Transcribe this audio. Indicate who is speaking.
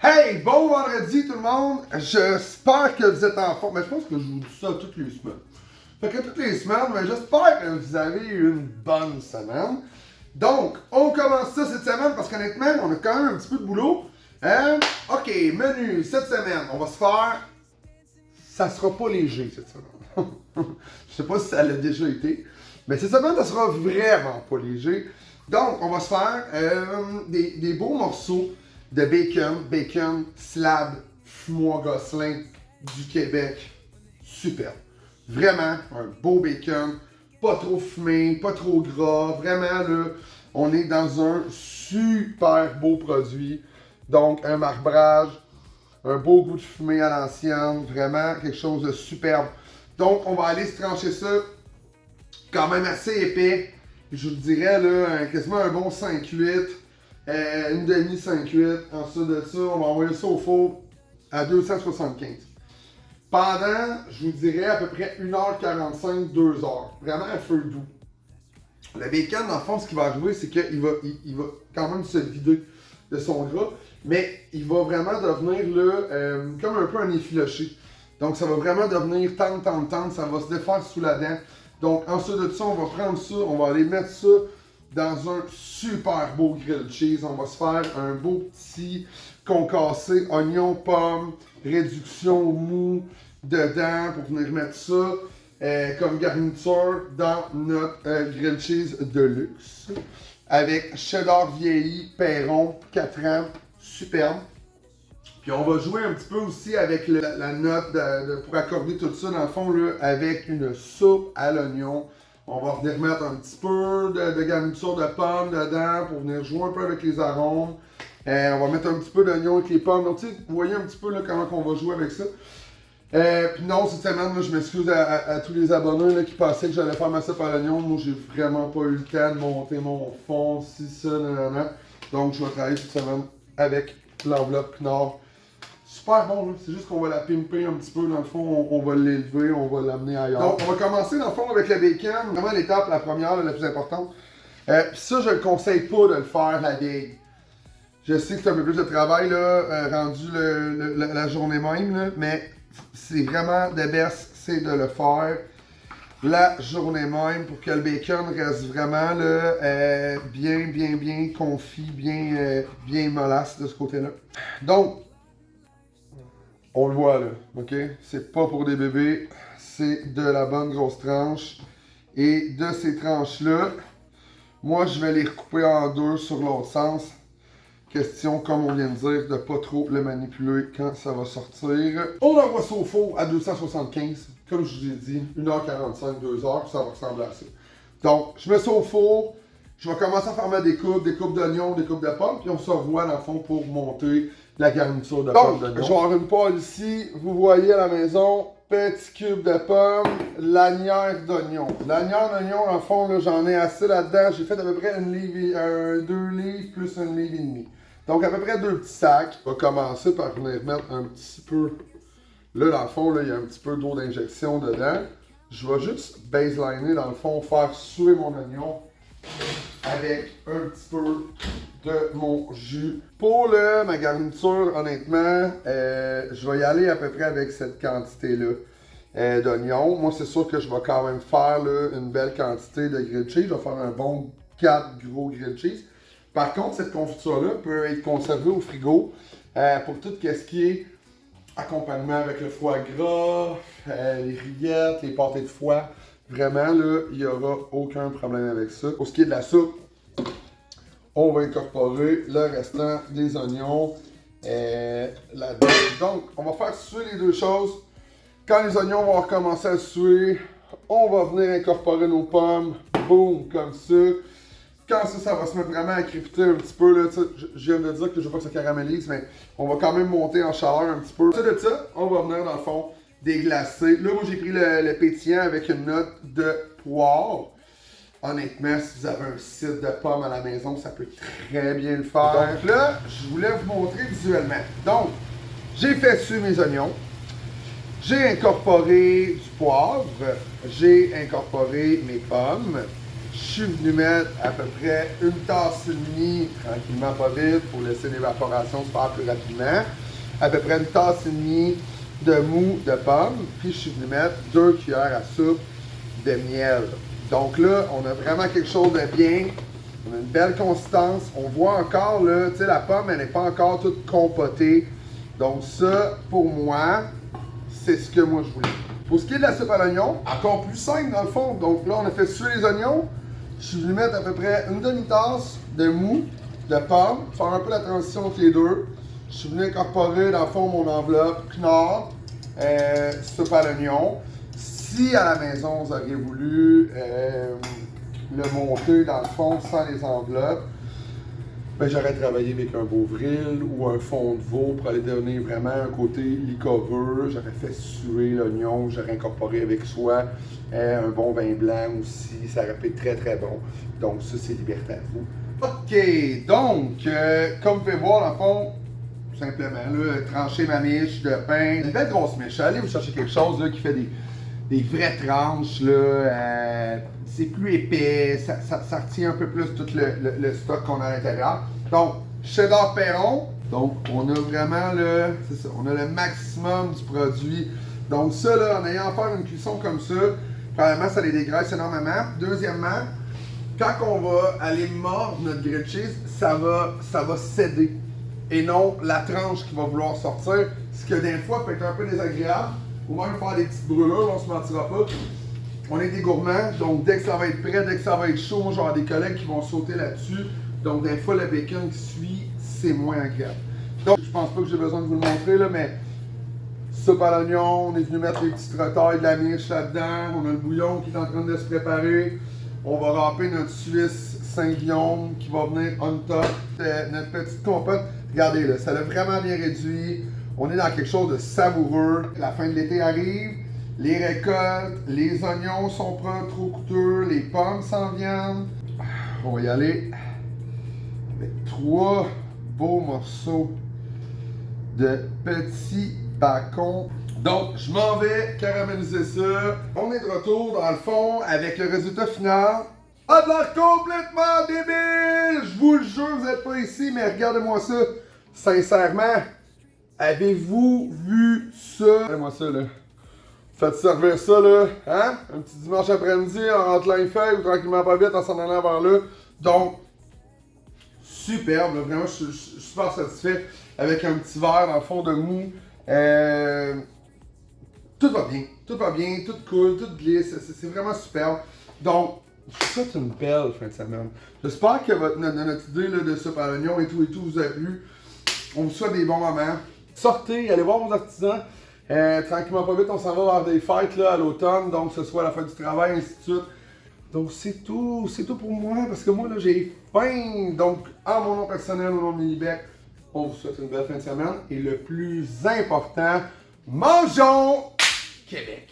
Speaker 1: Hey, bon vendredi tout le monde! J'espère que vous êtes en forme. Mais je pense que je vous dis ça toutes les semaines. Fait que toutes les semaines, mais j'espère que vous avez eu une bonne semaine. Donc, on commence ça cette semaine parce qu'honnêtement, on a quand même un petit peu de boulot. Ok, menu cette semaine, on va se faire. Ça sera pas léger cette semaine. Je sais pas si ça l'a déjà été. Mais cette semaine, ça sera vraiment pas léger. Donc, on va se faire des beaux morceaux de bacon slab fumoir Gosselin du Québec. Super. Vraiment, un beau bacon, pas trop fumé, pas trop gras. Vraiment, là, on est dans un super beau produit. Donc, un marbrage, un beau goût de fumée à l'ancienne, vraiment quelque chose de superbe. Donc, on va aller se trancher ça quand même assez épais. Je vous dirais, là, quasiment un bon 5-8. Une demi 5-8. Ensuite de ça, on va envoyer ça au four à 275. Pendant, je vous dirais, à peu près 1h45, 2h. Vraiment à feu doux. Le bacon, dans le fond, ce qui va arriver, c'est qu'il va, il va quand même se vider de son gras, mais il va vraiment devenir là, comme un peu un effiloché. Donc, ça va vraiment devenir tendre, ça va se défaire sous la dent. Donc, ensuite de ça, on va prendre ça, on va aller mettre ça dans un super beau grilled cheese. On va se faire un beau petit concassé, oignon, pomme, réduction mou dedans pour venir mettre ça comme garniture dans notre grilled cheese de luxe. Avec cheddar vieilli, Perron, 4 ans, superbe. Puis on va jouer un petit peu aussi avec la note pour accorder tout ça dans le fond là, avec une soupe à l'oignon. On va venir mettre un petit peu de garniture de pommes dedans pour venir jouer un peu avec les arômes. On va mettre un petit peu d'oignon avec les pommes. Donc, tu sais, vous voyez un petit peu là, comment on va jouer avec ça. Puis non, cette semaine, là, je m'excuse à tous les abonnés là, qui pensaient que j'allais faire ma soupe à l'oignon. Moi, j'ai vraiment pas eu le temps de monter mon fond, si ça, nanana. Donc, je vais travailler cette semaine avec l'enveloppe Knorr. Super bon, c'est juste qu'on va la pimper un petit peu, dans le fond, on va l'élever, on va l'amener ailleurs. Donc, on va commencer, dans le fond, avec le bacon. Vraiment l'étape, la première, la plus importante. Puis ça, je ne conseille pas de le faire la veille. Je sais que c'est un peu plus de travail, là, rendu la journée même, là, mais c'est vraiment the best, c'est de le faire la journée même pour que le bacon reste vraiment là, bien confit, bien mollasse de ce côté-là. Donc, on le voit là, ok? C'est pas pour des bébés, c'est de la bonne grosse tranche. Et de ces tranches-là, moi je vais les recouper en deux sur l'autre sens. Question, comme on vient de dire, de pas trop le manipuler quand ça va sortir. On envoie ça au four à 275, comme je vous ai dit, 1h45, 2h, ça va ressembler à ça. Donc, je mets ça au four, je vais commencer à faire ma découpe d'oignons, découpe de pommes, puis on se revoit dans le fond pour monter la garniture de pommes d'oignons. Je vais avoir une poêle ici, vous voyez à la maison, petit cube de pommes, lanière d'oignon. Lanière d'oignon, dans le fond, j'en ai assez là-dedans. J'ai fait à peu près 2 livres plus 1 livre et demi. Donc à peu près 2 petits sacs. On va commencer par venir mettre un petit peu. Là, dans le fond, il y a un petit peu d'eau d'injection dedans. Je vais juste baseliner, dans le fond, faire suer mon oignon avec un petit peu de mon jus. Pour ma garniture, honnêtement, je vais y aller à peu près avec cette quantité-là d'oignons. Moi, c'est sûr que je vais quand même faire là, une belle quantité de grilled cheese. Je vais faire un bon 4 gros grilled cheese. Par contre, cette confiture-là peut être conservée au frigo pour tout ce qui est accompagnement avec le foie gras, les rillettes, les pâtés de foie. Vraiment, là, il n'y aura aucun problème avec ça. Pour ce qui est de la soupe, on va incorporer le restant des oignons là-dedans. Donc, on va faire suer les deux choses. Quand les oignons vont recommencer à suer, on va venir incorporer nos pommes. Boum, comme ça. Quand ça va se mettre vraiment à crépiter un petit peu, là, je viens de dire que je veux pas que ça caramélise, mais on va quand même monter en chaleur un petit peu. Ensuite de ça, on va venir dans le fond déglacer. Là, moi j'ai pris le pétillant avec une note de poire. Honnêtement, si vous avez un site de pommes à la maison, ça peut très bien le faire. Donc là, je voulais vous montrer visuellement. Donc, j'ai fait suer mes oignons. J'ai incorporé du poivre. J'ai incorporé mes pommes. Je suis venu mettre à peu près une tasse et demie, tranquillement pas vite, pour laisser l'évaporation se faire plus rapidement. À peu près une tasse et demie de mou de pomme. Puis je suis venu mettre 2 cuillères à soupe de miel. Donc là, on a vraiment quelque chose de bien. On a une belle consistance. On voit encore, là, tu sais, la pomme, elle n'est pas encore toute compotée. Donc ça, pour moi, c'est ce que moi je voulais. Pour ce qui est de la soupe à l'oignon, encore plus simple dans le fond. Donc là, on a fait suer les oignons. Je suis venu mettre à peu près une demi-tasse de mou de pomme, faire un peu la transition entre les deux. Je suis venu incorporer dans le fond mon enveloppe Knorr, soupe à l'oignon. Si à la maison vous auriez voulu le monter dans le fond sans les enveloppes, ben, j'aurais travaillé avec un Beauvril ou un fond de veau pour aller donner vraiment un côté liquoreux. J'aurais fait suer l'oignon, j'aurais incorporé avec soi un bon vin blanc aussi. Ça aurait pu être très très bon. Donc ça, c'est liberté à vous. OK, donc, comme vous pouvez voir, dans le fond, tout simplement, là, trancher ma miche de pain. Une belle grosse miche. Allez vous chercher quelque chose là, qui fait des vraies tranches, là, c'est plus épais, ça retient un peu plus tout le stock qu'on a à l'intérieur. Donc, cheddar Perron, donc on a vraiment c'est ça, on a le maximum du produit. Donc ça, là, en ayant à faire une cuisson comme ça, premièrement, ça les dégraisse énormément. Deuxièmement, quand on va aller mordre notre grilled cheese, ça va céder. Et non la tranche qui va vouloir sortir, ce que des fois peut être un peu désagréable. Ou même faire des petites brûlures, on se mentira pas. On est des gourmands, donc dès que ça va être prêt, dès que ça va être chaud, moi j'aurai des collègues qui vont sauter là-dessus. Donc des fois le bacon qui suit, c'est moins agréable. Donc je pense pas que j'ai besoin de vous le montrer là, mais soupe à l'oignon, on est venu mettre les petites retailles de la miche là-dedans. On a le bouillon qui est en train de se préparer. On va râper notre Suisse Saint-Guillaume qui va venir on top. Notre petite compote. Regardez là, ça l'a vraiment bien réduit. On est dans quelque chose de savoureux. La fin de l'été arrive, les récoltes, les oignons sont pas trop coûteux, les pommes s'en viennent. On va y aller avec 3 beaux morceaux de petits bacon. Donc, je m'en vais caraméliser ça. On est de retour, dans le fond, avec le résultat final. Ah, de l'air complètement débile! Je vous le jure, vous n'êtes pas ici, mais regardez-moi ça. Sincèrement, avez-vous vu ça? Regardez-moi ça, là. Faites servir ça, là, hein? Un petit dimanche après-midi, en rentrant les feuilles, ou tranquillement pas vite, en s'en allant vers là. Donc, superbe, là. Vraiment, je suis super satisfait. Avec un petit verre, dans le fond, de mou. Tout va bien, tout coule, tout glisse, c'est vraiment superbe. Donc, c'est une belle fin de semaine. J'espère que notre idée là, de soupe à l'oignon et tout vous a plu. On vous souhaite des bons moments. Sortez, allez voir vos artisans. Tranquillement pas vite, on s'en va vers des fêtes là, à l'automne, donc que ce soit la fête du travail, ainsi de suite. Donc c'est tout pour moi, parce que moi là j'ai faim. Donc, en mon nom personnel, au nom de Milibec, on vous souhaite une belle fin de semaine. Et le plus important, mangeons Québec!